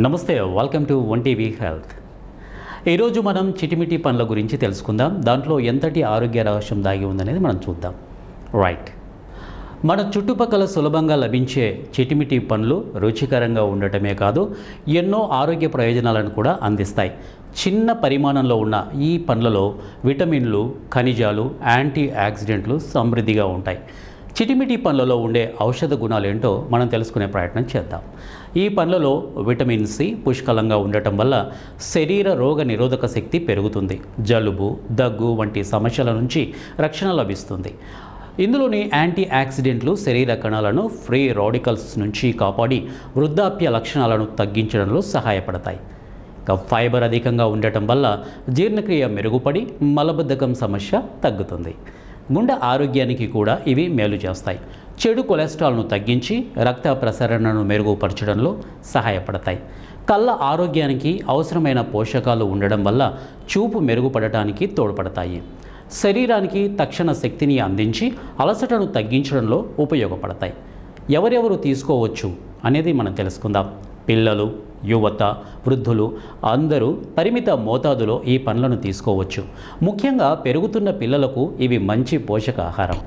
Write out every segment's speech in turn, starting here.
నమస్తే, welcome to one TV health. ఈరోజు మనం చిటిమిటి పండ్ల గురించి తెలుసుకుందాం. దాంట్లో ఎంతటి ఆరోగ్య రహస్యం దాగి ఉందనేది మనం చూద్దాం. రైట్, మన చుట్టుపక్కల సులభంగా లభించే చిటిమిటి పండ్లు రుచికరంగా ఉండటమే కాదు, ఎన్నో ఆరోగ్య ప్రయోజనాలను కూడా అందిస్తాయి. చిన్న పరిమాణంలో ఉన్న ఈ పండ్లలో విటమిన్లు, ఖనిజాలు, యాంటీ ఆక్సిడెంట్లు సమృద్ధిగా ఉంటాయి. చిటిమిటి పండ్లలో ఉండే ఔషధ గుణాలు ఏంటో మనం తెలుసుకునే ప్రయత్నం చేద్దాం. ఈ పండ్లలో విటమిన్ సి పుష్కలంగా ఉండటం వల్ల శరీర రోగ నిరోధక శక్తి పెరుగుతుంది. జలుబు, దగ్గు వంటి సమస్యల నుంచి రక్షణ లభిస్తుంది. ఇందులోని యాంటీ ఆక్సిడెంట్లు శరీర కణాలను ఫ్రీ రాడికల్స్ నుంచి కాపాడి వృద్ధాప్య లక్షణాలను తగ్గించడంలో సహాయపడతాయి. ఫైబర్ అధికంగా ఉండటం వల్ల జీర్ణక్రియ మెరుగుపడి మలబద్ధకం సమస్య తగ్గుతుంది. గుండె ఆరోగ్యానికి కూడా ఇవి మేలు చేస్తాయి. చెడు కొలెస్ట్రాల్ను తగ్గించి రక్త ప్రసరణను మెరుగుపరచడంలో సహాయపడతాయి. కళ్ళ ఆరోగ్యానికి అవసరమైన పోషకాలు ఉండడం వల్ల చూపు మెరుగుపడటానికి తోడ్పడతాయి. శరీరానికి తక్షణ శక్తిని అందించి అలసటను తగ్గించడంలో ఉపయోగపడతాయి. ఎవరెవరు తీసుకోవచ్చు అనేది మనం తెలుసుకుందాం. పిల్లలు, యువత, వృద్ధులు అందరూ పరిమిత మోతాదులో ఈ పండ్లను తీసుకోవచ్చు. ముఖ్యంగా పెరుగుతున్న పిల్లలకు ఇవి మంచి పోషకాహారం.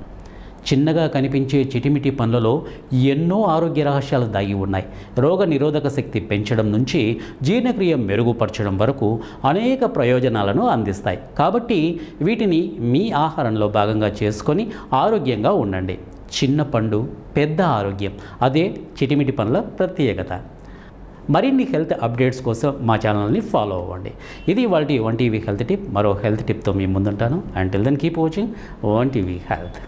చిన్నగా కనిపించే చిటిమిటి పండ్లలో ఎన్నో ఆరోగ్య రహస్యాలు దాగి ఉన్నాయి. రోగ నిరోధక శక్తి పెంచడం నుంచి జీర్ణక్రియ మెరుగుపరచడం వరకు అనేక ప్రయోజనాలను అందిస్తాయి. కాబట్టి వీటిని మీ ఆహారంలో భాగంగా చేసుకొని ఆరోగ్యంగా ఉండండి. చిన్న పండు, పెద్ద ఆరోగ్యం, అదే చిటిమిటి పండ్ల ప్రత్యేకత. మరిన్ని హెల్త్ అప్డేట్స్ కోసం మా ఛానల్ని ఫాలో అవ్వండి. ఇది ఇవాల్టి వన్ టీవీ హెల్త్ టిప్. మరో హెల్త్ టిప్తో మీ ముందుంటాను. Until then keep watching one TV health.